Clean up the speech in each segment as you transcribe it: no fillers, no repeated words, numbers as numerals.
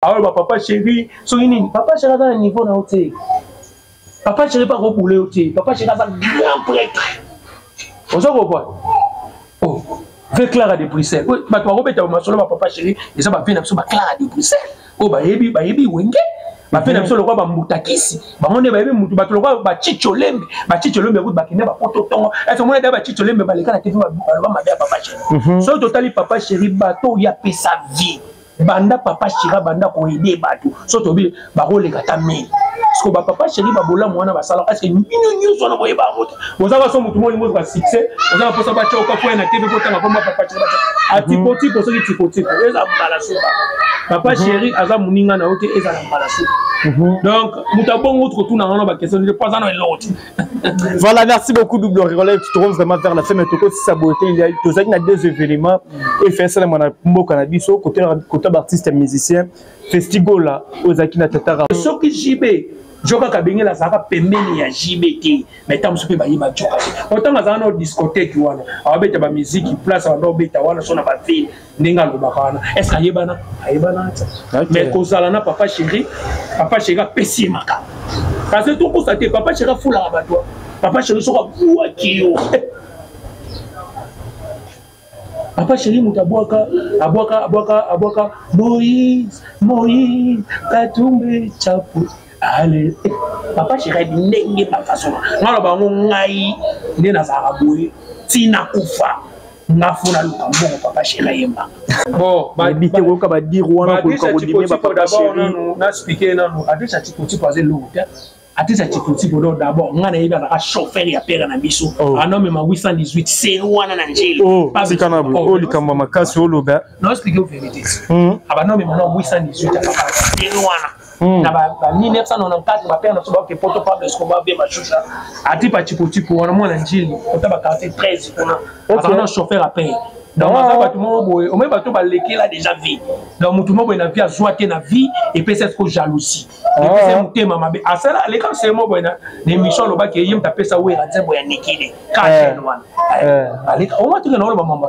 Alors papa chéri soini papa chéri dans le niveau na hôtel papa chéri pas rebouler hôtel papa chéri dans grand prêtre on s'en voit oh très Clara de Bruxelles bah toi robeta masolo papa chéri et ça va venir sur Clara de Bruxelles oh bah yebi wenge ba fait sur le roi ba mutakisi ba monde ba yebi mutu ba le roi ba chicholembe ba kine ba poto tongo est-ce monde da ba chicholembe ba lekana te ba mabe papa chéri so totali papa chéri ba to ya pesa vie banda papa chira banda ko aider batu so to bi ba role kata me parce que papa chéri ba bola mwana ba sala est-ce que minyo so na boye ba route boza ba so mutu mo ba succès boza ba posa ba choka ko na TV ko tanga ko papa chéri a tipoti ko so tipoti eza mbala so papa chéri aza muninga na ote eza na mbala so donc mutabongo tout tout na on ba question de pas na l'autre. Voilà, merci beaucoup double relève, tu te rends vraiment vers la fin mais tu peux saboter il y a tous na deux événements et faire ça na mboka na biso côté artiste et musicien festival là aux akina tatara ce qui jibe joka kabenge la saka pembeni ya jibete mais tam sope ba yeba joka autant na zana discothèque wana abeta ba musique place wana obeta wana sona ba ville ndinga lo bakana est-ce ayebana mais kozala na papa chéri pesi maka parce que tout constater papa chéri fula ba toi papa chéri soka bua kiyo papa chéri mutabwaka abwaka Moïse Katumbe chapu allez papa chéri ndenge pa façon ngalo ba ngai ndena za boye tina kufa ngafuna lukambo papa chéri yemba bon ba bité ko ba dire wana ko ko dîner ba papa chéri na expliquer nanu adisa tikoti poser l'autre atisa tikoti bodo d'abord ngana yeba ka chauffeur ya père na biso anome ma 818 c'est wana na njeli pas sikanabu o likamba makasi o loba non expliquer vérité abanome ma 818 papa c'est wana na ba 1994 ba père na so ba ke poto pas parce qu'on va bien ma chose ati pa tikoti pour wana mwana njeli otaba 13 kuna chauffeur à payer. Donc, au même bateau, il a déjà vu. Donc, tout le monde a vu à joie na vie et puis c'est trop jalousie. Et puis c'est un thème à ma. À ça, les quand c'est moi, les missions, le bac, il y a un tapé ça où il y a un niqué. Au moins, tu as un maman.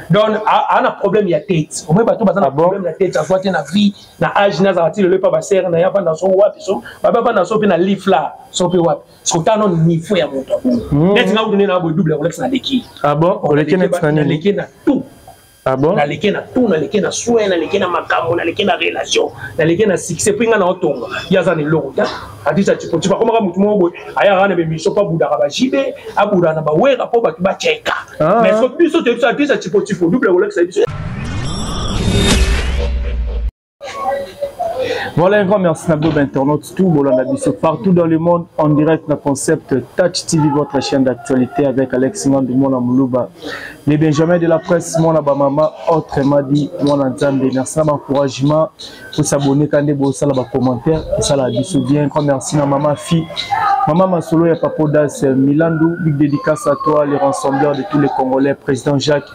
Donc, on a problème, il y a tête. Au même bateau, il y a un problème, il y a tête. À joie na vie, na âge, na zati, le pas passer, na y'a pas dans son wap, pas dans son na livre là, son peu wap. Ce qu'on a non niveau à mon temps. Net na donné na double Rolex na deki. Ah bon, on les na tout. Ah bon? Na leke na tout, na leke na soin, na leke na makambo, na leke na relation, na leke na succès pinga na otonga. Yaza ni longa. Adisa tipo tipo comme ka mutu mo boy. Aya rana be miso pa buda ba jibe, abuda na ba wera po ba ba cheka. Mais so biso te ça adisa tipo tipo double Rolex ça biso. Voilà un grand merci Nabdo d'internautes tout partout dans le monde en direct dans le concept Touch TV, votre chaîne d'actualité avec Alex Ngandou Mona Moulouba, les Benjamins de la presse, Mona Bamama, autrement dit Mona Nzambe. Merci à l'encouragement pour s'abonner quand vous avez des commentaires et ça la dit bien. Un grand merci à maman fille, maman Masolo et Papo Das Milandou, big dédicace à toi, les rassembleurs de tous les Congolais, président Jacques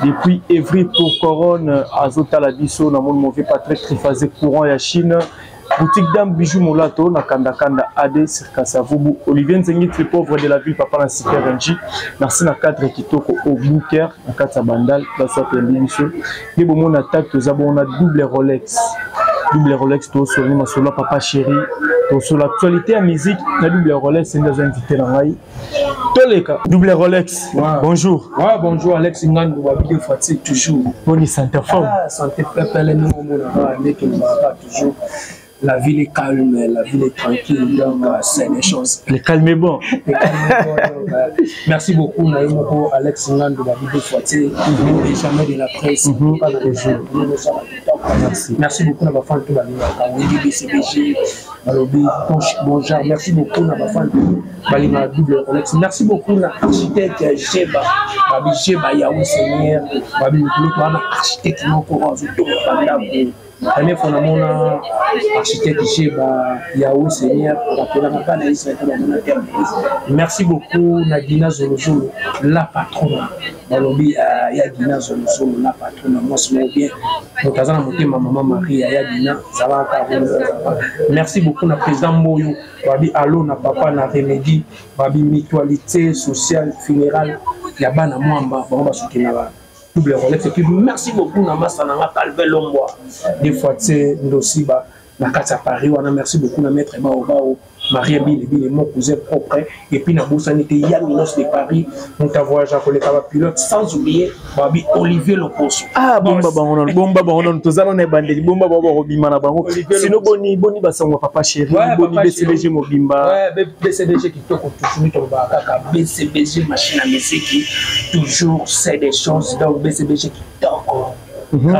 depuis Evry pour Coronne, Azota la Disso, dans mon mauvais Patrick Trifazé courant et à Chine. Boutique Dame Bijou Molato, na Kanda Kanda AD, Circasavubu, Olivier Nzengi, très pauvre de la ville, papa na Cité Renji. Merci na cadre Kitoko au Booker, na Katsa Bandal, la sorte de l'émission. Et bon, mon attaque, nous avons un double Rolex. Double Rolex, tout sur ma solo, papa chéri. Sur l'actualité en musique, na double Rolex, c'est nous invité dans la Toleka, double Rolex. Wow. Bonjour. Ouais, bonjour Alex Ngandou, Babide Fatih, toujours. Bonne santé forme. Santé pépé, nous, toujours. La ville est calme, la ville est tranquille, donc c'est des choses. Le calme est bon. Merci beaucoup, Naïmoko, Alex Ngandou, Babide Fatih, Benjamin de la presse. Merci beaucoup, Nabafan, tout le monde. BCBG, bonjour. Merci beaucoup, Nabafan, Balima double Rolex. Merci beaucoup, l'architecte Jeba, Babi Jeba, Yahoo Seigneur, Babi Moukoulou, architecte Moko, Année fondamentalement architecte Jeba Yahoo Seigneur merci beaucoup Nadina Zolozolo la patronne Balobi Yadina Zolozolo la patronne moi c'est bien donc à ma maman Marie Yadina ça va merci beaucoup na président Moyo Babi allo na papa na Remedy Babi mutualité sociale fédérale ya bana mwamba ba soutenir double Rolex. Et puis merci beaucoup Namasa Nanga Calvel Lomboa. Des fois c'est Ndosiba na Katia Paris. Merci beaucoup na maître Bao Marie Bile, mon cousin propre. Et puis na Boussanité Yaminos de Paris. Nous t'avons Jacques le pilote sans oublier Babi Olivier Loposo. Ah bomba on tous allons les bandits bomba Robimana bango. Sinon boni basangwa papa chéri boni BCBG mobimba. Ouais BCBG qui toko toujours ton baka BCBG machine à musique toujours c'est des choses donc BCBG qui toko.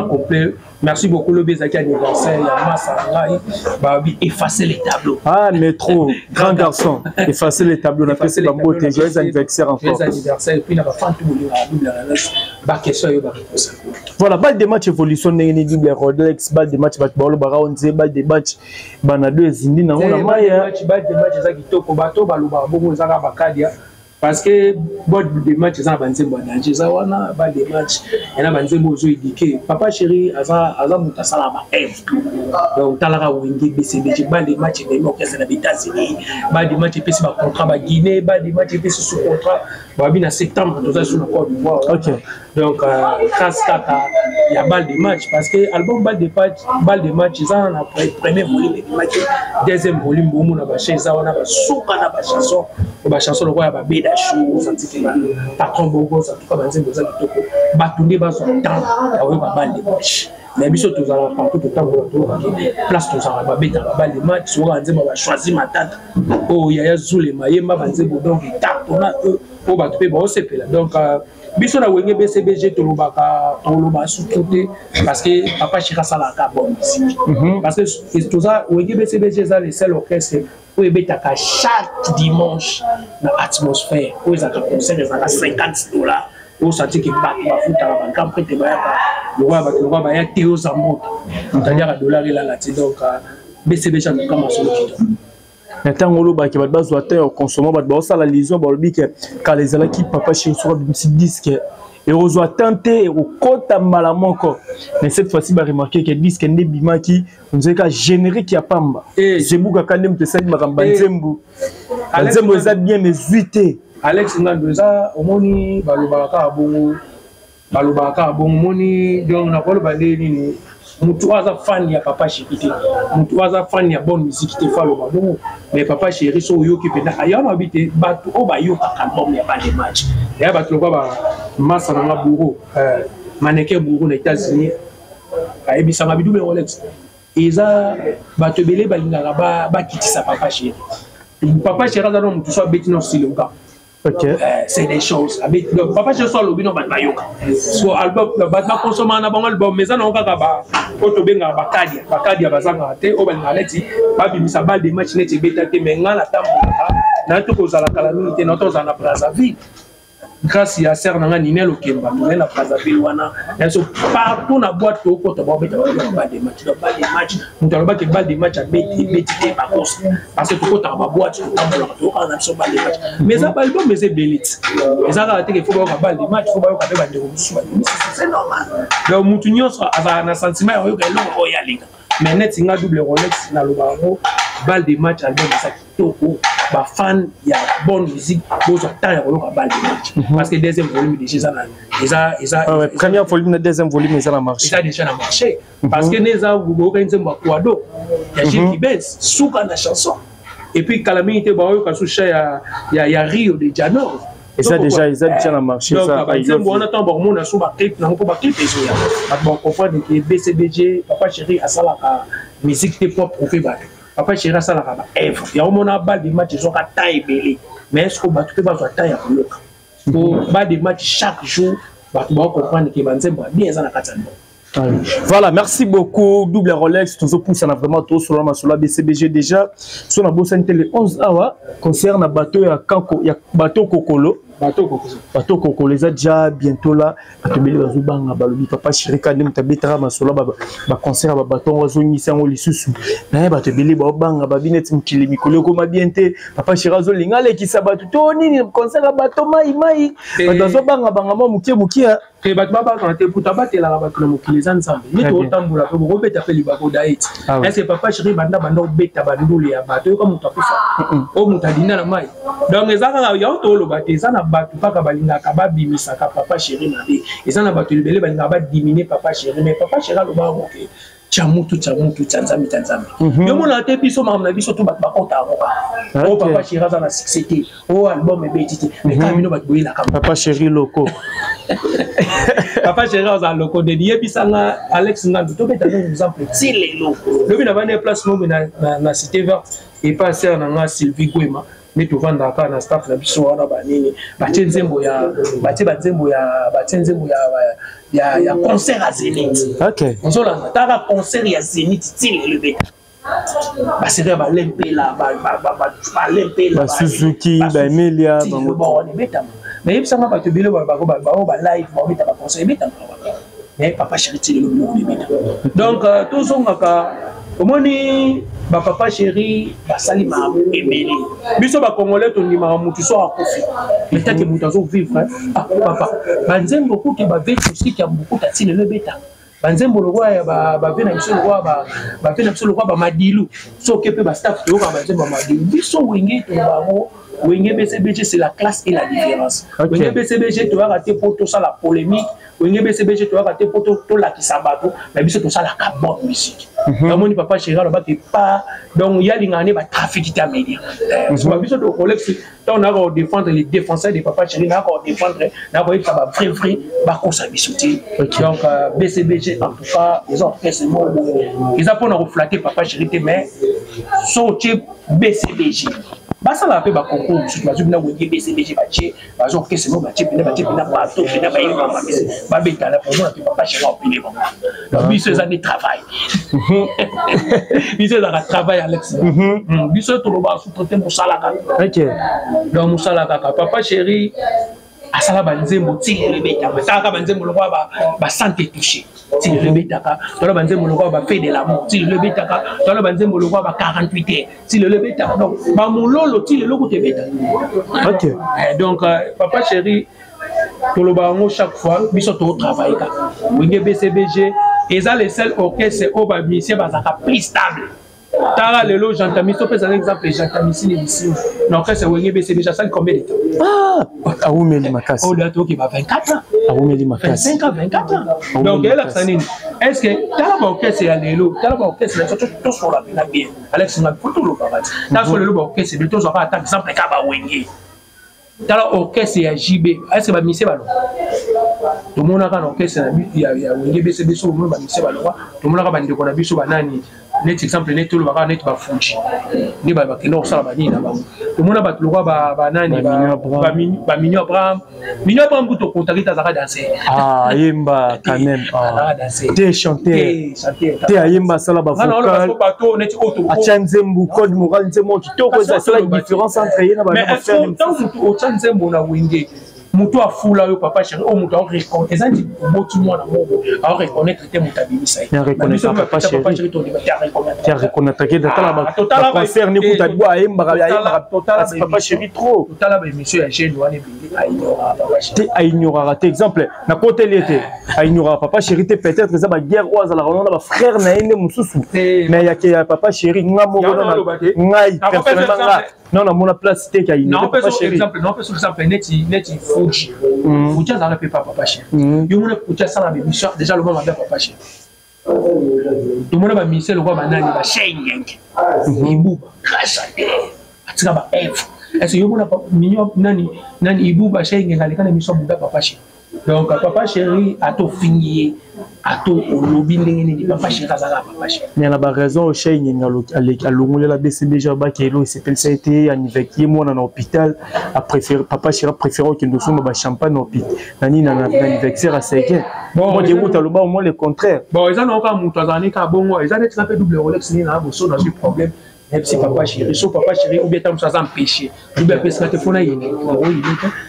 Complet. Merci beaucoup le Bézaki anniversaire, Babi effacer les tableaux. Ah métro, grand garçon, effacer les tableaux, on a fait les beauté, joyeux anniversaire encore. Joyeux anniversaire et puis on a fait tout le double voilà, balle de match évolution n'est double Rolex, balle de match balle baronze, balle de match banado ezindi na ngona maya. Balle de match za kitoko bato baluba bongo za bakadia. Parce que bord de match ça banze bodanger ça wana ba de match ena banze bozo indiqué papa chéri aza mutasala ba F donc talaka wingi BCBG ba de match de l'orchestre na États-Unis ba de match pesi ba contrat ba Guinée ba de match pesi sous contrat ba bi na septembre tout ça sur le Côte d'Ivoire. OK. Donc grâce à ya balle de match parce que album balle de match ça na premier volume de match deuxième volume bomu na ba chez wana ba souka na ba chanson le roi ba beda chou scientifique par contre beaucoup ça tout comme un zéro ça qui toko batunde ba so temps ya we ba balle de match mais biso tous ala partout tout temps place tous ala ba beta ba balle de match so ba nzema ba choisir matata oh ya zule mayemba ba nzebo donc tape na o ba tupe ba sepela donc biso na wenge BCBG to loba sous-côté parce que papa chira sala ka bonne musique parce que tout ça wenge BCBG ça le seul orchestre où il betaka chaque dimanche dans l'atmosphère où ils ont concert ils ont $50 où ça dit que bat ba futa ba grand prêtre ba le roi ba ya Théo Zambo c'est-à-dire à dollar là donc BCBG en comme solo qui maintenant on loba ki ba bazwa te consommer ba ça la liaison ba lobi que quand les ala qui papa chez sur un disque et on doit tenter au compte malamoko mais cette fois-ci va remarquer que disque n'est bima qui nous est générique qui a pamba et j'ai bouga quand même te ça makamba nzembu nzembu za bien mesuité Alex Ngandoza omoni balobaka bongo moni donc na ko ba nini mutu aza fan ya papa Chipité mutu aza fan ya bonne musique te fa loba bongo mais papa chéri so yo ki penda aya na bité batu o ba yo ka album ya ba de match ya batu ko ba masa na buru maneke buru na États-Unis ay bi sama bidou be Rolex eza batu belé balinga ba kitisa papa chéri aza no mutu so beti no style ka. OK. C'est des choses. Donc, papa, je suis lobby, non, bayoka. So, album, batma consommer un album, mais ça, non, on va ba, otobenga bakadia, bazanga, te, obengaleti, babi, misa balle de match, neti, beta, te, menga, la table, na tout cause à la calamité, notre en la Brazzaville. Grâce à Serre Nanga Ninel au Kemba, nous avons la Brazzaville, wana, partout na boîte, au côté, balle de match, nous avons pas que balle de match à bêtiter, parce que tout côté, ma boîte, on a son balle de match. Mais ça, album, mais c'est bélite. Et ça, il faut avoir balle de match, il faut avoir balle de match. C'est normal. Donc, Moutounion a un sentiment, il y a un royal. Mais net, il y a double Rolex, dans le barreau, balle de match, album, ça qui toko. Bah fan il y a bonne musique beaux temps à balle de match parce que deuxième volume déjà première volume deuxième volume ils ont marché ça déjà na marché parce que les gens vous organisez ma quado il y a Gilles qui baisse sous la chanson et puis calamité bah quand sous il y a Rio de Janeiro et ça déjà ils ont déjà marché ça on attend bon on a sous ma clip non pas clip et bon comprendre que BCBG papa chéri à ça la musique tes propres profils. Papa chéri ça la ba Eve ya o mona balle de match ils ont ka taille belé mais est-ce que ba tu peux pas taille à bloc pour balle de match chaque jour ba tu vas comprendre que banzemba bien ça na katano. Voilà, merci beaucoup double Rolex tous pousse na vraiment tout sur la BCBG déjà sur la bosse le 11 awa concerne bateau ya Kanko ya bateau Kokolo bateau Kokolo les a déjà bientôt là bateau beli bazubanga balobi papa chéri kandi mutabetara masolo ba concert ba bateau wazongisa ngo lisusu na bateau beli ba banga ba bineti mukili mikolo ko mabiente papa chéri azolinga le kisaba to nini concert ba bateau mai bazobanga banga mo mukie ke bato babakana te puta batelaka bato na mokili eza nzambe neti otambola mpe bokobeta mpe libako daeti estce papa chéri banda obeta bandulu ya bato oyoka moto akufa oyo moto adinda na mai donc eza kaka yao tooloba te eza na bato kaka balingaka babimisaka papa chéri mabe eza na bato libele balingaka badimine papa chéri mais papa chéri alobaka moke Chamutu, Tanzami. Yo mona te biso mamna biso to bakota ngoka. Oh papa chéri za na succès. Oh album ebetiti. Mais quand bino batboyi la kama. Papa chéri loko. Papa chéri za loko de die bisanga Alex Ngandu to beta un exemple tile loko. Le bina bana place mo na cité verte et passer na nga Sylvie Gwema. Mais tu vas dans la staff la biso wana banini batie nzembo ya concert à Zénith. OK. On so la ta concert ya Zénith tile le beta. Ba sere ba lempela ba lempela ba Suzuki ba Emilia ba mo beta. Mais il sanga ba te bile ba live ba beta ba concert beta. Mais papa chéri tile le beta. Donc tout son ka omoni ba papa chéri basali ma emeli biso ba congolais to ndima mutu so akofi peut-être que mutu azo vivre ah papa banzembo kuke ba vetu siki ya mbukuta tine le beta banzembo lokwa ya ba vena biso lokwa ba vena biso lokwa ba madilu so kepe ba staff to ba banzembo madilu biso wenge to bango wenge BCBG c'est la classe et la différence wenge BCBG to va rater pour tout ça la polémique wenge BCBG to va rater pour tout la kisabato mais biso to ça la bonne musique donc papa chéri là-bas pas donc il y a des années ba trafic de médias so biso to collecte on a défendre les défenseurs de papa chéri na ko défendre na ko être ba vrai ba ko sa bisuti donc BCBG en tout cas ils ont fait ce mot ils ont pour refléter papa chéri mais sorti BCBG basa la pe ba concours sur la zone où BCBG baché bazo que c'est moi baché pina bato pina ba yima ba beta la pour moi papa chéri au pile bon donc biso ça des travail biso ça travail Alex biso to lo ba sous-traiter musalaka OK donc musalaka papa chéri asala banzembo tili lebeta mataka banzembo lokwa ba santé touché tili lebeta ka tolo banzembo lokwa ba fait de l'amour tili lebeta ka tolo banzembo lokwa ba 48 heures tili lebeta donc ba mulolo tili loko te beta. OK donc papa chéri tolo ba ngo chaque fois biso to travailler ka wenge BCBG eza le seul orchestre au ba mission bazaka plus stable. Tara lelo j'entends so pesa un exemple j'entends ici ici donc c'est wenge BCBG ça combien de temps ah Oumeli Makasi oh là tu va 24 ans ah Oumeli Makasi 25 ans 24 ans donc elle a sanini est-ce que tala ba orchestre ya lelo tala ba orchestre to sur la bien Alex na photo lo ba ta so lelo ba orchestre de to so ba attaque exemple ka ba wenge tala orchestre ya JB est-ce que ba mise ba lo to mona ka orchestre ya wenge BCBG so mo ba mise ba lo to mona ka ba ndeko na biso ba nani net exemple net lo baka net ba fuji ni ba kilo sala ba nina ba to mona ba lokwa ba nani ba Minio Abraham buto contacter zaka danser ah yemba quand même te chanter te yemba sala ba vocal a chanzembu code moral nzembo kitoko za sala différence entre yena ba na faire tant o chanzembu na wenge muto afula yo papa chéri o muto a reconnaître ezandi botu mwana moko a reconnaître te mutabimisa ya reconnaître papa chéri to ya reconnaître que dans la concert ni kuta bwa yemba papa chéri trop tala ba émission ya jeune wana bindi a ignorera te exemple na côté l'été a ignorera papa chéri te peut-être ça ba guerre oza la rona ba frère na ene mususu mais ya ke papa chéri nga moko na ngai personnellement non na mona place te ka ignorer papa chéri non parce que exemple neti Fuji Fuji ça ne papa chéri yo mona Fuji ça la mission déjà le moment avec papa chéri tout le monde va misser le roi banani ba shengeng ibu krasate atika ba f est-ce que yo mona minyo nani ibu ba shengeng alikana mission buda papa chéri donc papa chéri a to fini a to olobi ndenge ni papa chéri azala papa chéri mais na ba raison au shengeng alongole la BCBG ba kelo c'est ça été anniversaire moi na hôpital a préféré papa chéri préféré que nous sommes ba champagne hôpital nani na anniversaire à Seken moi je vous au moins le contraire bon ils ont encore mutu azani ka bongo ils ont ça fait double Rolex ni na boso na du problème même si papa chéri so papa chéri ou bien tam ça empêcher ou bien parce que te fona yene o yini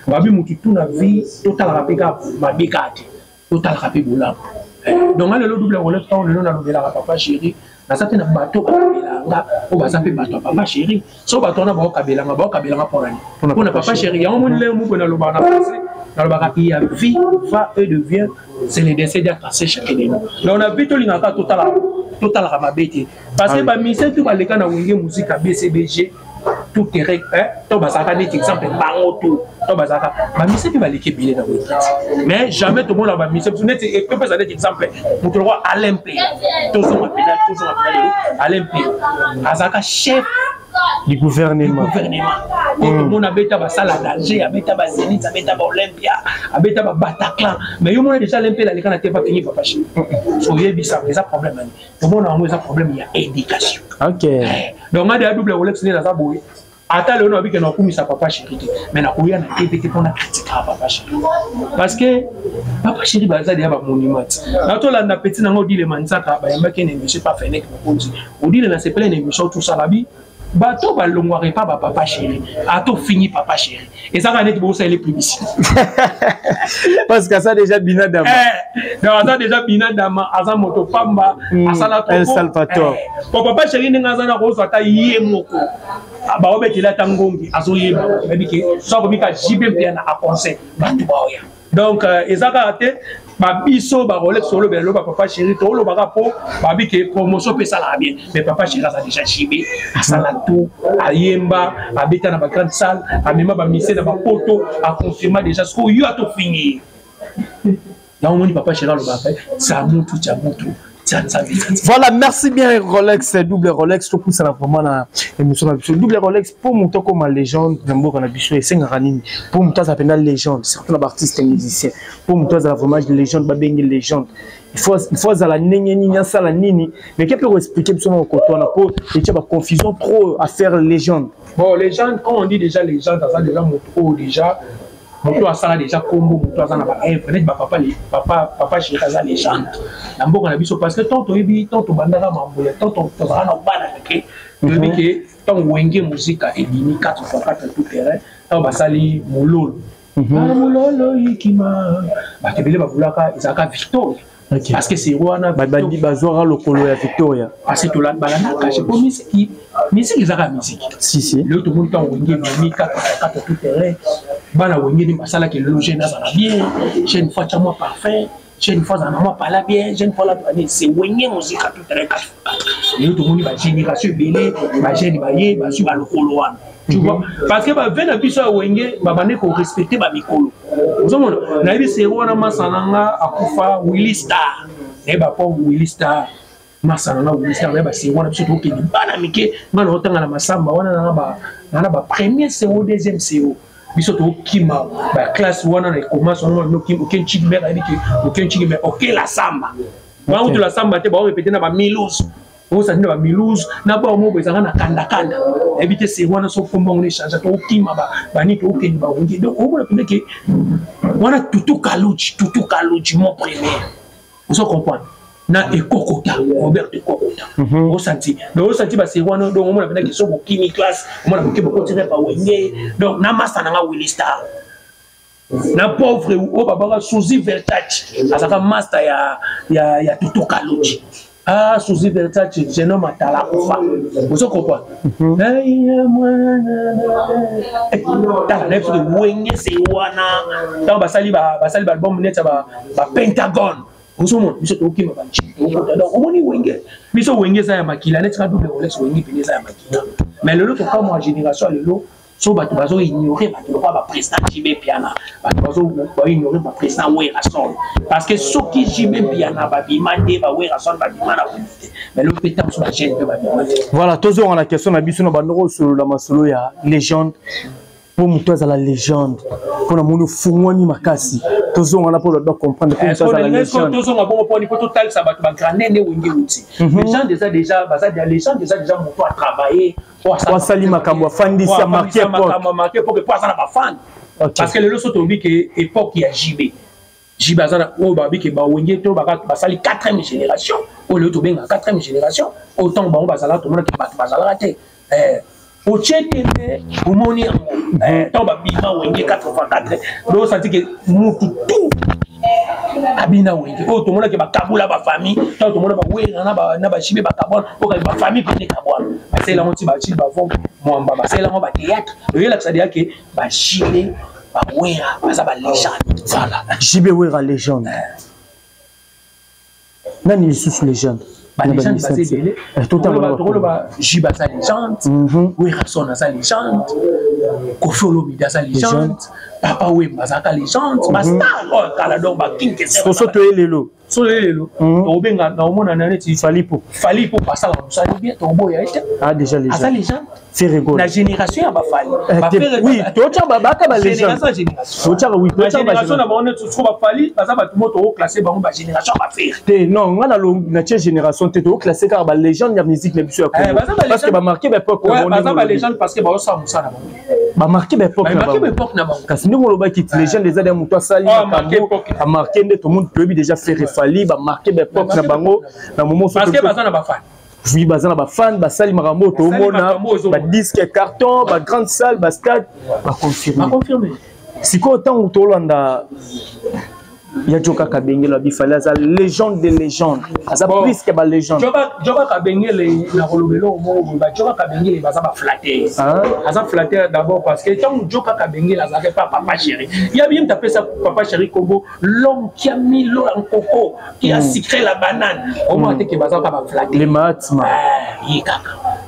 ba bi mutu tout na vie total rapika ma bikati total rapika bola donc le double Rolex on le na lobela papa chéri na ça na bato kabelanga o ba zape bato papa chéri so bato na ba kabelanga pour na papa chéri ya on le mu bona loba na français dans le bac il y a vie va et devient c'est le décès d'attracer chacun de nous. Donc on a vu tout l'ingaka total ramabete parce que bah mission tout va les cas na wenge musique à BCBG tout terrain hein to bazaka net exemple bango tout to bazaka ba mission qui va l'équipe bilé dans wenge mais jamais tout le monde a ba mission net et peut pas exemple pour le roi Olympe tout son appel Olympe azaka chef du gouvernement. Tout le monde a bêta basala d'Alger, a bêta Zénith, a bêta Olympia, a bêta Bataclan. Mais il y a déjà l'Olympia, là, les gens n'ont pas fini, papa. So, il y a un problème. Tout le monde a un problème, il y a éducation. Ok. Donc, on a des doubles Rolex, dans sa bouille. Attends, le nom a dit que nous avons mis sa papa chéri. Mais nous avons été pour la critique à papa chéri. Parce que papa chéri, il y a un monument. Quand on a petit, on dit les mansaka, il y a un émission pas fait. On dit que c'est plein d'émissions, tout ça, la vie. Bato ba longware pas papa chéri ato fini papa chéri et ça va être pour ça les publicités parce que ça déjà binadama donc ça déjà binadama asa moto pamba asala El Salvatore papa chéri ninga na ko sota yemoko ba obekila tangongi azo yeba ebike so ko bika jibe piana a conseil bato ba oya donc ezaka ate ba biso ba Rolex solo belo ba papa chéri to lo baka po ba bike promotion pe sala bien mais papa chéri ça déjà chibé asala tout ayemba abita na ba grande salle amema ba mise na ba poto a confirmer déjà ce que yo a tout fini donc on dit papa chéri lo baka ça monte tout voilà, merci bien Rolex, double Rolex, tout ça vraiment la émission double Rolex pour monter comme une légende, d'abord on a bichou et 5 ranini pour monter ça la légende, surtout les artistes et musiciens, pour monter ça vraiment une légende, ba bengi légende. Il faut ça la nini ça la nini, mais qu'est-ce que vous expliquer sur nos côtés on a pas il y a confusion trop à faire légende. Bon, légende quand on dit déjà légende, ça déjà moto déjà moto asala déjà combo moto asala ba peut-être papa chéri ça légende na mboka na biso parce que tonto ebi tonto bandaka mamboya tonto tozala na bana ke ebi ke tonto wenge musique ebini 4x4 tout terrain tonto basali mololo mololo ikima bakebele babulaka ezaka Victoria parce que c'est wana babandi bazora lokolo ya Victoria parce que la balana caché pour musique ezaka musique si le tout le monde tonto wenge bini 4x4 tout terrain bana wenge ni masala ke loger na sala bien j'ai une fois moi parfait j'ai une fois dans moi pas la bien j'ai une fois là c'est wenge musique tout très quatre et tout le monde va génération belé va génie va yé va sur le koloan tu vois parce que va venir biso wenge ba bande ko respecter ba mikolo vous savez na bi c'est wana masananga akufa Willy Star et ba po Willy Star masananga Willy Star ba c'est wana biso to ke bana mike ngana otanga na masamba wana na ba premier CO deuxième CO biso to kima ba classe wana na commence on no kim aucun chic mais aucun chic mais OK la samba ba utu la samba te ba répéter na ba Milouz o sa na ba Milouz na ba mo bezanga na kanda éviter c'est wana so komba on échange to kima ba ni to ken ba ngi donc on va peut que wana tutu kaluchi mon premier vous comprenez na ekokota Robert ekokota au senti ba c'est wana donc on a qui sont kimi classe on a qui beaucoup tirer par wenge donc na masa na Willy Star na pauvre ou baba Suzy Versace azaka master ya tutu kaluchi Suzy Versace je nomme atala kufa vous comprenez ta lève de wenge c'est wana donc basali album net ba Pentagon vous monde biso to kima ba chito donc on ni wenge biso wenge ça ya makila net ka double Rolex wenge pene ça ya makila mais le lot comme moi génération le lot so ba bazo ignorer ba président Jimé Piana ba bazo ba ignorer ba président Wera Son parce que ceux qui Jimé Piana ba bimande ba Wera Son ba bimana mais le pétam sur la chaîne ba bimande voilà toujours on a question na biso na bandoro sur la masolo ya légende pour mutoza la légende pour na mono fungwani makasi toujours on a pour doit comprendre pour mutoza la légende toujours on a pour total ça ba grandene wenge outi les gens déjà basa les gens déjà moto à travailler pour sali makambo fandi ça marqué pour que pas ça ba fan parce que le loso to bi que époque ya JB azana o ba bi que ba wenge to ba sali 4e génération au le to benga 4e génération autant ba on ba sala to mona ke ba sala raté au tchèque au moni tant ba bima wenge 4x4 do senti que mutu tout abina wenge o to mona ke ba kabula ba famille tant to mona ba wena na ba chibe ba kabona o ka ba famille pe kabona ba c'est la monti ba chibe ba vont moi ba c'est la ba théâtre et là ça dit que ba chibe Wera, baza ba légende. Voilà. JB Wera légende. Nani lisusu légende. Ba légende basé belé. Tout ba Jiba sa légende. Wera sona sa légende. Kofi Olomide sa légende. Papa Wemba sa légende. Ba star kala donc ba king que c'est. Soso to elelo. So lelo. To benga na omona na neti Falipo pa sala musali bien to boya ete. Ah déjà légende. Asa légende. C'est rigolo. La génération ba fali. Oui, tocha babaka ba légende. Tocha oui, tocha ba génération na bonne tu trouves ba fali, baza ba tout moto classé ba génération ba faire. Non, on a la génération te to classé car ba légende ya musique na biso ya Congo. Parce que ba marqué ba époque. Ouais, baza ba légende parce que ba osa musala ba. Ba marqué ba époque na ba. Marqué époque na ba. Kasi ndingo loba ki légende des années muto sali a marqué tout le monde peut déjà faire fali ba marqué ba époque na bango na moment parce que baza na ba fan. Oui, bazana ba fan, ba sali makambo to mona, ba disque carton, ba grande salle, ba stade, ba confirmer. Ba confirmer. Siko tant to landa ya Joka Kabengele bi fallait ça légende des légendes. Ça plus que ba légende. Joka Kabengele na kolobelo mo ba Joka Kabengele ba ça ba flatter. Ça flatter d'abord parce que tant Joka Kabengele ça fait pas papa chéri. Il y a bien tapé ça papa chéri Congo, l'homme qui a mis l'eau en coco, qui a sucré la banane. Au moins que ba ça pas flatter. Les maths.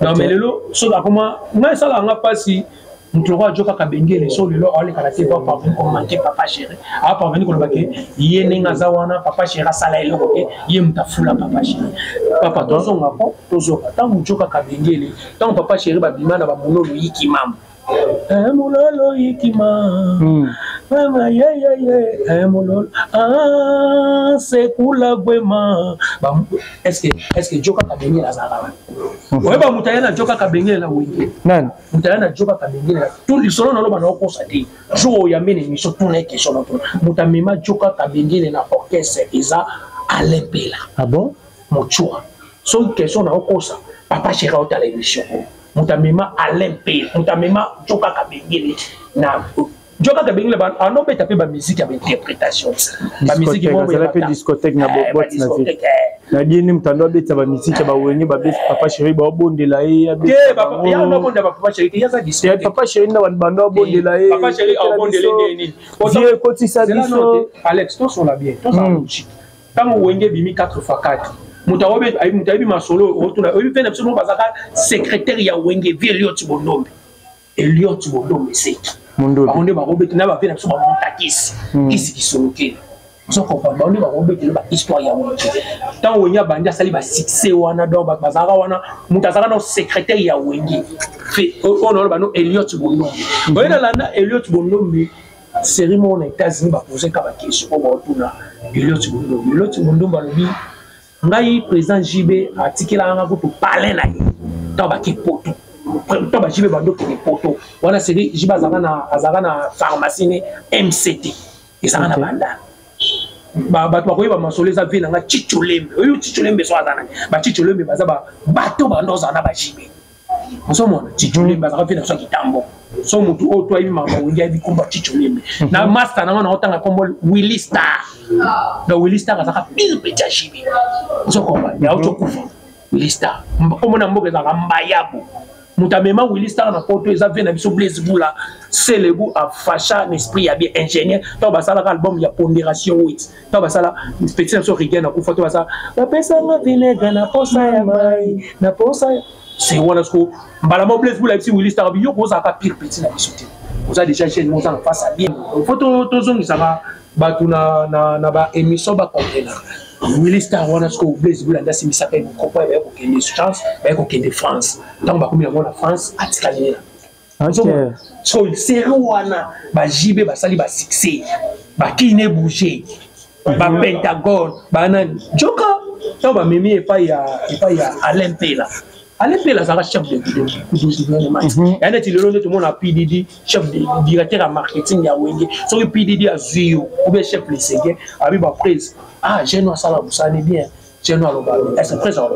Non mais lelo so da comment moi ça là on a pas si Mutoro Joka Kabengele so lelo ole karate ba parvenir ko manquer papa chéri a parvenir ko lobake yene ngazawana papa chéri sala eloko ke ye mutafula papa chéri papa tozo ngapo tozo tant Joka Kabengele tant papa chéri ba bimana ba monolo yiki mam mololo yiki mam mama ye mololo c'est kula gwema est-ce que Joka Kabengele azala ouais ba mutayana Joka Kabengele la wingi nan mutayana Joka Kabengele tout le solo nalo bana okosati jour ya mene mission tourner question non mutamema Joka Kabengele na orchestre eza alempela. Ah bon mochua so question na okosa papa chéri au télévision mutamema alempela mutamema Joka Kabengele na Joka Kabengele ba anobe tapé ba musique ya interprétation ba musique mo ba pe discothèque na boîte na vie na bien mtando beta ba musique ba wenye ba papa chéri ba bondela ya papa ya na bonda papa chéri ya za discothèque papa chéri na bando bondela papa chéri a bondela nini vieux koti sa biso Alex to sur la bien to ça logique tant wenge bimi 4x4 mutaobe ay mutabi masolo otuna obi fena biso no bazaka secrétaire ya wenge Eliot Bondombe Eliot Bondombe seki Mondo. On est barobeté na ba fait na biso ba montakisi kisi kisoloke so comprendre ba on est barobeté ba histoire ya wenge tant wonya bandi asali ba succès wana do ba bazaka wana mutazaka no secrétaire ya wenge fait on ba no Eliot Bondombe oyena landa Eliot Bondombe série mon États-Unis ba poser ka ba question ko ba tuna Eliot Bondombe alobi ngai président JB atikela nga ko to parler na ye to ba ki poto to ba JB ba do ki poto wana série JB azaka na pharmacie ne MCT ezaka na banda ba bato ba masolo za vina nga Chicholembe oyo Chicholembe so azana ba Chicholembe baza ba bato ba ndoza na ba JB oso mona Chicholembe azaka vina so kitambo so mutu o to ayi mama wengi abi komba Chicholembe na master na wana otanga kombo Willy Star da Willy Star azaka pile pecha JB oso komba ya ocho kufa Willy Star komona mboka za mbayabu mutamema Willy Star na poto eza vena biso Blaise Bula célèbre a facha l'esprit ya bien ingénieur to basala album ya pondération 8 to basala petit so rigena na kufa to basala ba pesa nga vinega na posa ya mai na posa c'est voilà ce que mbala mo Blaise Bula Willy Star bi yo ko za ka pire petit na biso te vous a déjà chez nous en face à bien photo to zongi saka batu na ba émission ba comprendre Willy Star wana ce que Blaise Bula ndasi misaka ni comprendre ba ko kende chance ba ko kende France tant ba komi na France atikali na so c'est wana ba JB ba sali ba succès ba kine bouger ba Pentagone ba na Joka to ba mimi epa ya Alempela Alempela ça chef de gouvernement et net il tout le monde a PDD chef de directeur en marketing ya wenge so PDD a Zuyo ou bien chef le ségué abi ba prise ah j'ai no sala busani bien j'ai no aloba est-ce présent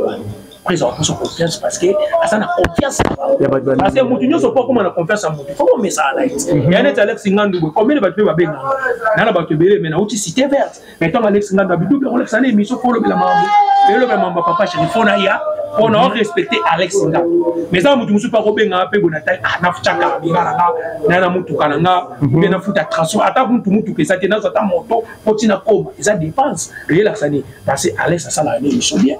présent pour confiance parce que ça n'a confiance parce que mutunyo so pas comme on a confiance en mutu faut qu'on met ça à light il y a net Alex Ngandu combien de bateaux va bien na la bateau belé mais na outil cité verte mais tant Alex Ngandu bidu on Alex Ngandu mission pour le mambo et le mambo papa chez fona ya on a respecté Alex Ngandu mais ça mutu musu pas ko benga pe bonata na fuchaka bingana na mutu kananga bien na futa transport ata mutu que ça tena ça ta moto potina comme ça dépense relax ani parce que Alex ça la mission bien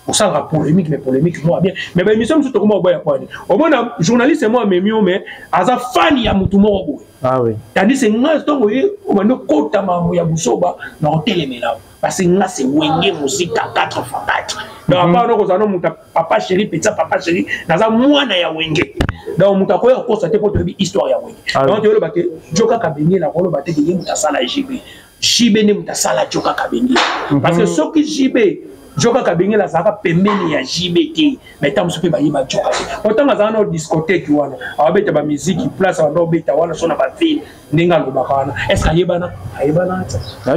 pour ça la polémique mais polémique moi bien mais ben mission musu to comment boya kwani au moins journaliste moi memio mais aza fan ya mutu moko ah oui tandis c'est nga to moye o bando kota mamu ya busoba na hotel mela parce que nga c'est wenge musique à 4 fois 4 donc pas no ko zano muta papa chéri petit papa chéri naza mwana ya wenge donc muta ko ya constater pour te histoire ya wenge donc yo lo bate joka kabengi la ko lo bate ke muta sala jibe ne muta sala joka kabengi parce que ce qui jibe joka kabengi la zaka pembeni ya JBT mais tam sope ba yiba joka autant nga na discothèque wana abeta ba musique place wana obeta wana sona ba ville ninga lobakana est-ce ayebana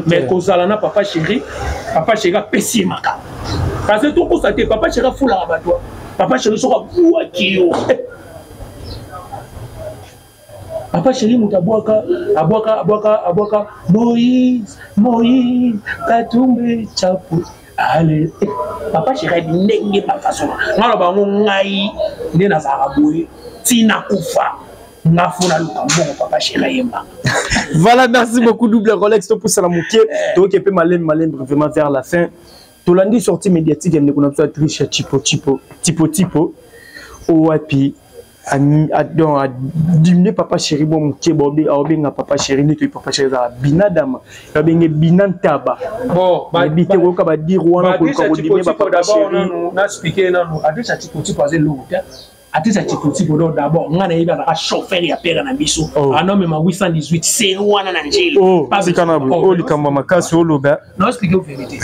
mais kozala na papa chéri pesi maka parce que tout constater papa chéri fula ba toi papa chéri soka bua kiyo papa chéri mutabwaka abwaka Moïse katumbe chapu allez papa chéri ndenge papa sona ngalo ba ngai ndena za aboye tina kufa ngafuna lukambo papa chéri yemba. Voilà, merci beaucoup double Rolex to pour Salamouké donc peu malin vraiment vers la fin Tolandi sortie médiatique elle ne connaît pas triche tipo au wapi a diminuer papa chéri bon mouké bobé a obenga papa chéri ni papa chéri za binadama ya benge binantaba bon ba bité ko ka ba dire wana ko diminuer papa chéri na expliquer na adisa tipo aze lourd atisa tipo d'abord ngana yeba na chauffeur ya père na biso anome ma 818 c'est wana na njeli pas sikana o likamba makasi o loba non expliquer vérité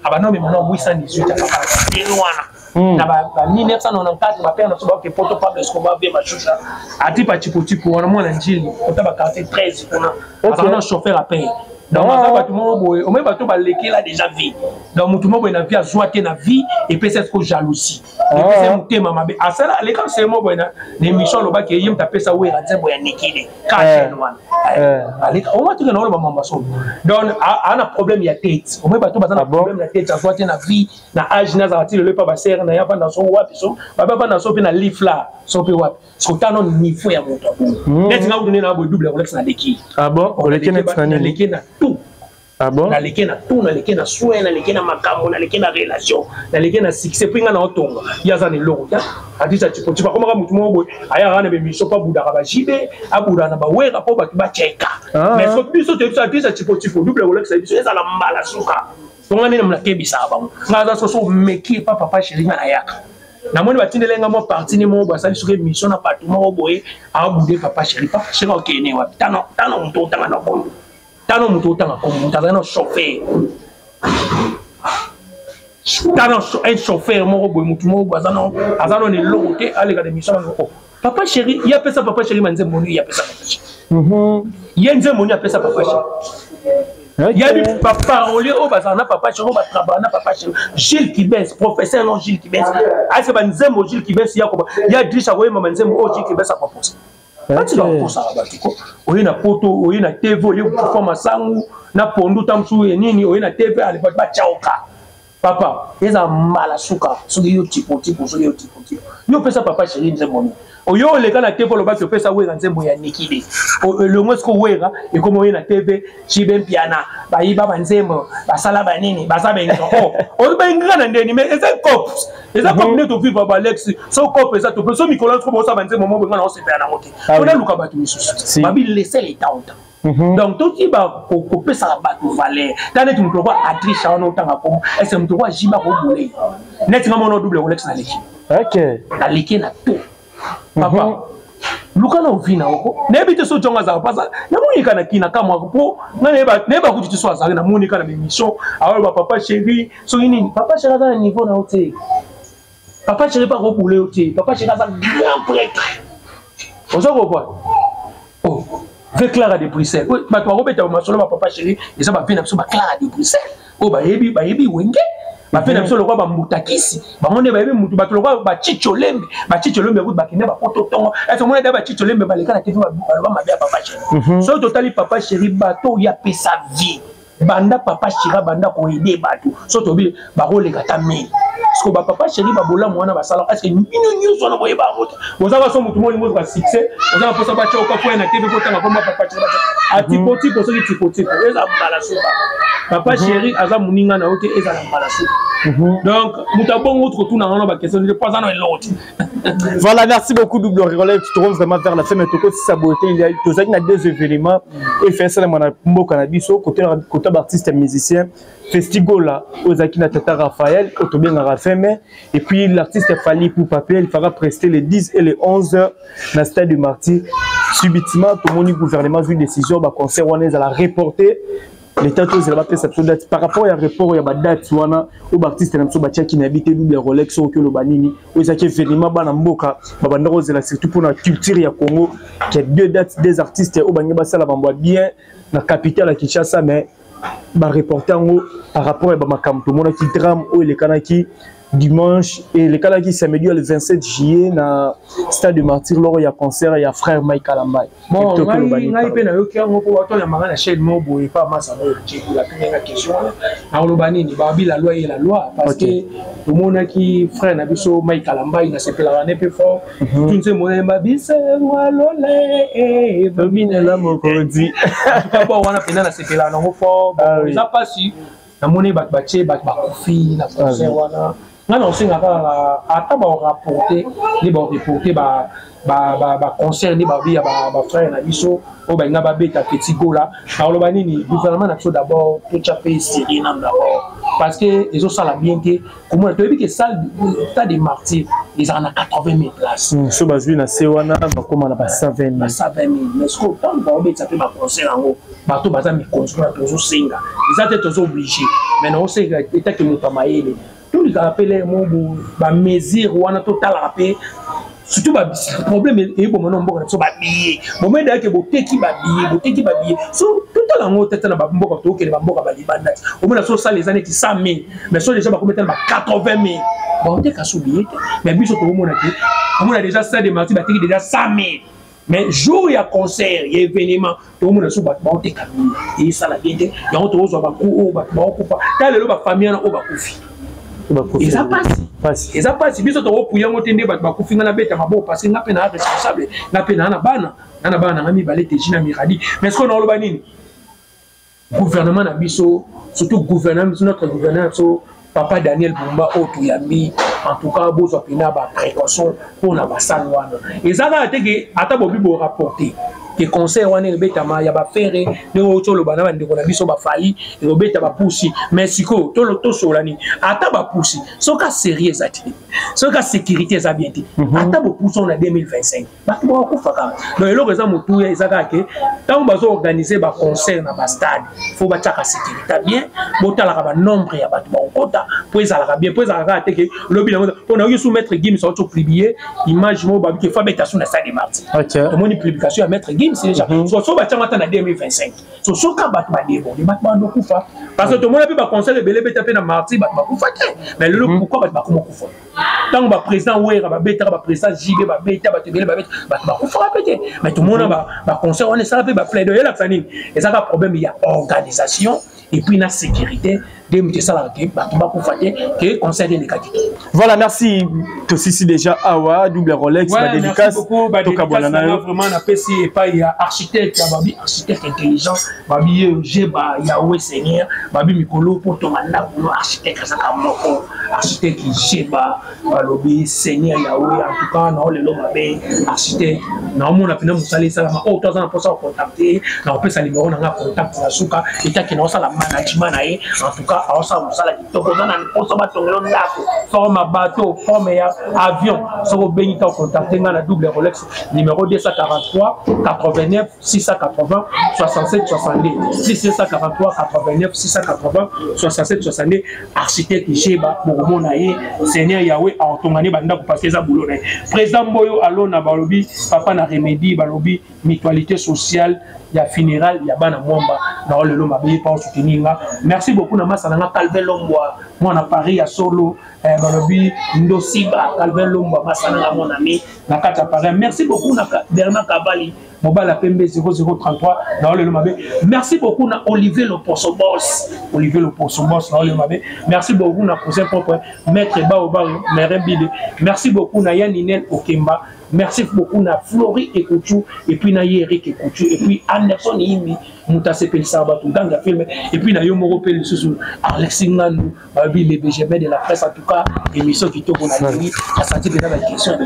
abanome ma 818 ya papa c'est wana na ba 1994 ba père na so ba ke poto Pablo Escobar be ma chucha atipa tipo wana mwana njeli otaba quartier 13 kuna na chauffeur à père donc tout le monde au même bateau ba lekela déjà vie donc tout le monde na vie a joie na vie et peut être que jalousie et puis c'est mutema mabe asala les quand c'est moi bona l'émission loba ke yim taper ça wera nzembo ya nikide ka wana allez on va tout na lo mama so donc ana problème ya tête au même bateau bazana problème na tête joie na vie na âge na zawati le pas ba serre na ya pa na so wapi so baba na so pe na leaf là so pe wapi so tano niveau ya moto net nga udune na bo double Rolex na deki ah bon o lekena tsani lekena tout ah bon na lekena tout na lekena soin na lekena makambo na lekena relation na lekena succès pinga na otonga yaza ni loko ya adisa tipo comme ka mutu mo boy aya rana be miso pa buda ka ba jibe abuda na ba weka po ba tu ba cheka mais so biso te adisa tipo double Rolex biso eza la mbala suka tonga ni na kebisa ba ngaza so meki papa chéri na ayaka na moni batindelenga mo parti ni mo basali suke mission na patu mo boye abude papa chéri okene wa tano mutu tanga na kondo tano mutu tanga kondo tazana chauffeur tano un chauffeur mo boye mutu mo bazana azano ne lokote alega de mission ko papa chéri ya pesa papa chéri manze moni ya pesa papa chéri yenze moni ya pesa papa chéri il y a des paroliers au bazana papa chéri au batrabana papa chéri Gilles Kibes professeur non Gilles Kibes a ce banzembo Gilles Kibes ya ko ya drisha ko yema banzembo o Gilles Kibes a propose ati la posa batiko oyi na poto oyi na TV oyi ko masangu na pondu tamsu nini oyi na TV ali ba chaoka papa eza mala suka so yo tipo so yo tipo yo pesa papa chéri nzembo oyo le kana TV lo ba to pesa wera nzembo ya nikide le moins ko wera e comme oyi na TV chibe piana ba yiba banzembo basala banini basabenga o ba ingana ndeni mais eza cops eza comme ne to vivre ba Alex so cop eza to so Nicolas ko bosa banzembo mo ngana o se pena mote on a luka batu misusu ba bi laisser les temps donc tout qui va couper ça batu valeur tane tu mtoko atriche on otanga comme est-ce mtoko jiba ko boule net ngamo no double Rolex na leki OK na leki na tout papa luka na ovina oko nebite so jonga za pasa na monika na kina kama ko na neba kuti so azali na monika na mission alors ba papa chéri so nini papa chéri na niveau na hotel papa chéri pas ko boule hotel papa chéri za grand prêtre ozoko quoi oh avec Clara de Bruxelles ba to ko beta ma solo ba papa chéri et ça ba vina so ba Clara de Bruxelles oh ba yebi wenge Bape na biso lokwa ba mutakisi. Bango ne ba yebi mutu bato lokwa ba chicholembe. Ba chicholembe ko bakine ba poto tongo. Est-ce que ba chicholembe ba leka na TV ba mabe papa chéri. So totali papa chéri bato ya pesa vie. Banda papa chéri banda ko aider bato. So tobi ba roleka ta mail. Parce que ba papa chéri ba bola mwana ba sala est-ce que minyo so na boye ba route. Ozaka so mutu mo ba succès. Ozaka posa ba choka ko na TV ko tanga ko papa chéri. Atipoti ko so tipoti. Eza mbala so. Papa chéri aza muninga na ote eza na mbala so. Donc, nous avons autre tour dans la question de pas l'autre. Voilà, merci beaucoup, Double Relève. Tu te rends vraiment vers la fin, mais tu peux saboter. Il y a deux événements. Et faire ça, on a un cannabis, côté artiste et musicien. Festigola, Ozaki Tata Raphaël, Otobien Rafeme. Et puis l'artiste Fali pour Papel, il fera prester les 10 et les 11 dans le stade du Marty. Subitement, tout le monde gouvernement a vu une décision, le concert on est à la reporter. L'État tous est là-bas, cette date par rapport à report, il y a des dates où artiste qui n'habite Double Rolex ou que le Banini, où il y a des événements Banamboka, surtout pour la culture du Congo, qui a deux dates des artistes au Bangaba Sala bien la capitale à Kinshasa, mais reporter par rapport à Bamakam, tout le monde qui drame ou les Kanaki dimanche et les Kanaki samedi le 27 juillet dans le stade de Martyr, lors il y a concert, il y a frère Mike Kalambay. Bon, il y a une question, la loi est la loi, parce que le monde qui frère Nabiso Mike Kalambay, il a se fait la rannée plus fort. Tout le monde Babis, moi lolé, Babine la mokodi. En tout cas, on a fait la se fait la non fort. Ils n'ont pas su. La monnaie bat batché, bat bakofi, la concert wana. Non, c'est nga ata ba rapporter, les ba reporter ba concert ni ba via ba frère na biso o ba nga ba beta petit go là. Alors le banini gouvernement na biso d'abord tout a fait série nam d'abord parce que les autres ça bien que comment tu as vu que salle tas des martyrs ils en a 80 000 places. So bazui na sewana ba comme na ba 120 000. Ba 120 000 mais ce qu'on tant ba beta fait ma concert en haut. Bato baza mi construire pour singa. Ils étaient tous obligés. Mais non c'est état que nous pas maïle. Tous les rappels mon ba mesure ou on a total rappel. Surtout le problème est bon maintenant on so ba billet. Moment d'ailleurs que boté qui ba billet. So tout à l'heure on tête na ba mboka to que ba mboka ba libanda. Au moins so ça les années qui 100 000. Mais so déjà ba commettre ba 80 000. Bon on t'a qu'à soublier. Mais biso to mon on a déjà ça des martyrs ba déjà 100 000. Mais jour il y a concert, il y a événement, tout le monde est sur le bâtiment, et ça la bien, il y a un autre qui va couper, tel le famille a un coufi. Et ça passe. Et ça passe. Si vous êtes au pouillon, vous tenez votre coufi, vous avez un bon parce que vous avez un responsable, vous avez un ban, ami balé, Tejina Miradi. Mais ce qu'on a au Banini, gouvernement Nabiso, surtout gouvernement, notre gouvernement, Papa Daniel Bumba, Otouyami, en tout cas, vous avez une précaution pour la salle. Et ça a été que, à ta bobi, vous rapportez. Que conseil wana ebetama ya ba fere de oto lo bana bande ko na biso ba fayi e obeta ba pusi Mexico to solani ata ba pusi soka sérieux zati soka sécurité za bien ti ata bo pusi on a 2025 ba ko ko faka donc eloko za mutu ya ezaka ke tant bazo organiser ba concert na ba stade faut ba tchaka sécurité bien botala ka ba nombre ya ba kota pour ezala bien pour ezala te ke lobi na on a eu soumettre game sur auto publier image mo ba ke fabrication na stade Marty OK mon publication à mettre c'est déjà so ba tchama na 2025 so ka bat ba debo les bat ba no kufa parce que tout le monde a pu ba conseil le belé beta pe na Marty ba kufa mais le pourquoi ba ko kufa tant ba président Wera ba beta ba président JB ba beta ba te belé ba beta ba kufa peut-être mais tout le monde ba conseil on est ça pe ba plaider la famille et ça pas problème il y a organisation et puis la sécurité de salariés que conseil de l'état. Voilà, merci. Aussi déjà Awa double Rolex ouais, dédicace beaucoup vraiment na PC et pas il y a architecte architecte intelligent babi Jeba Yahweh Seigneur babi Mikolo pour ton mandat pour architecte ça kamoko architecte Jeba balobi Seigneur Yahweh en tout cas non le nom babi architecte na mon apena musali ça ma autant ça pour ça contacter na on peut ça numéro na contact na suka eta que non ça la management na en tout cas alors ça vous ça la tokozana na ça ba tongelo ndako forme bateau forme avion sur le bénita contacté dans la double Rolex numéro 243 89 680 67 62 643 89 680 67 62 architecte Jeba Bourmonaye Seigneur Yahweh a otongani banda ko parce que ça boulot président Boyo alona balobi papa na remédie balobi mutualité sociale il y a funéral il y a bana mwamba na le loma be pas soutenir merci beaucoup na masana Calvin Lomboa moi na Paris à Solo balobi Ndosiba Calvin Lomba masana mon ami na kata Paris. Merci beaucoup na Bernard Kabali Mobile PMB 0033 dans le Mabé. Merci beaucoup na Olivier Loposo Boss. Olivier Loposo Boss dans le Mabé. Merci beaucoup na cousin propre Maître Baoba Merembide. Merci beaucoup na Yaninel Okemba. Merci beaucoup na Flori Ekouchou et puis na Eric Ekouchou et puis Anderson Yimi Moutase Pelsaba tout dans le film et puis na Yomoro Pel sous Alexis Ngandou babi les BGM de la presse en tout cas émission qui tourne à la nuit à sentir déjà la question de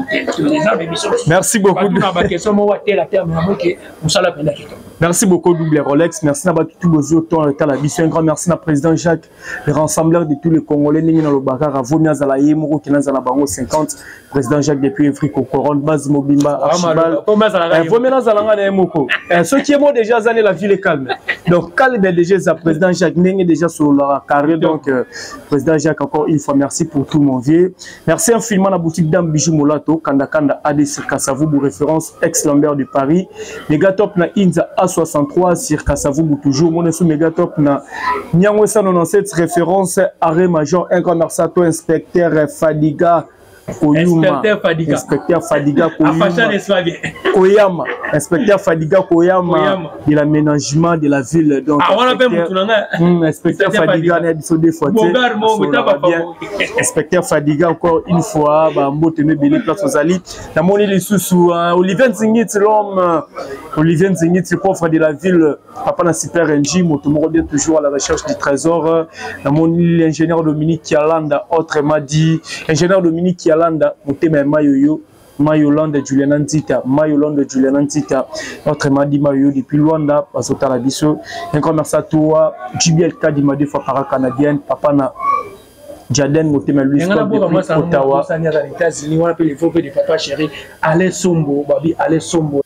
merci beaucoup de question moi terre mais que on s'ala peine question. Merci beaucoup Double Rolex, merci d'avoir tout besoin temps à la mission. Un grand merci à président Jacques, le rassembleur de tous les Congolais ni dans le Bakar Avonia Zala Yemoro qui dans la Bango 50 président Jacques depuis Afrique au Coron base Mobimba Archibald. Vomena Zalanga na Moko. Ce qui est bon déjà zané la ville est calme. Donc calme déjà le président Jacques n'est déjà sur la carrière donc président Jacques encore une fois merci pour tout mon vieux. Merci infiniment à la boutique Dame Bijou Molato Kanda Kanda AD sur Kassavoubou référence ex-Lambert de Paris. Megatop na Inza A63 sur Kassavoubou toujours mon sous Megatop na Nyango 197 référence arrêt major un grand merci à toi inspecteur Fadiga Inspecteur Fadiga Koyama, inspecteur Fadiga Koyama de l'aménagement de la ville. Donc, inspecteur Fadiga n'a dit des fois. Inspecteur Fadiga encore une fois, Mboteme place aux Ali. La monnaie les sous Olivier Nzingit, l'homme, Olivier Nzingit, le pauvre de la ville, papa na super NG, Motomoro bien toujours à la recherche du trésor. La monnaie l'ingénieur Dominique Kialanda, autrement dit, ingénieur Dominique Kialanda. Mutema Mayoyo, Mayolande Juliana Ntita, Mayolande Juliana Ntita, autrement dit Mayoyo depuis Luanda, Pasota la Bisso, un grand merci à toi, JBL Kadima deux fois par canadienne, papa na Jaden Mutema Louis depuis Ottawa. Aux États-Unis, on appelle les papa chéri, allez Sombo, Babi, allez Sombo.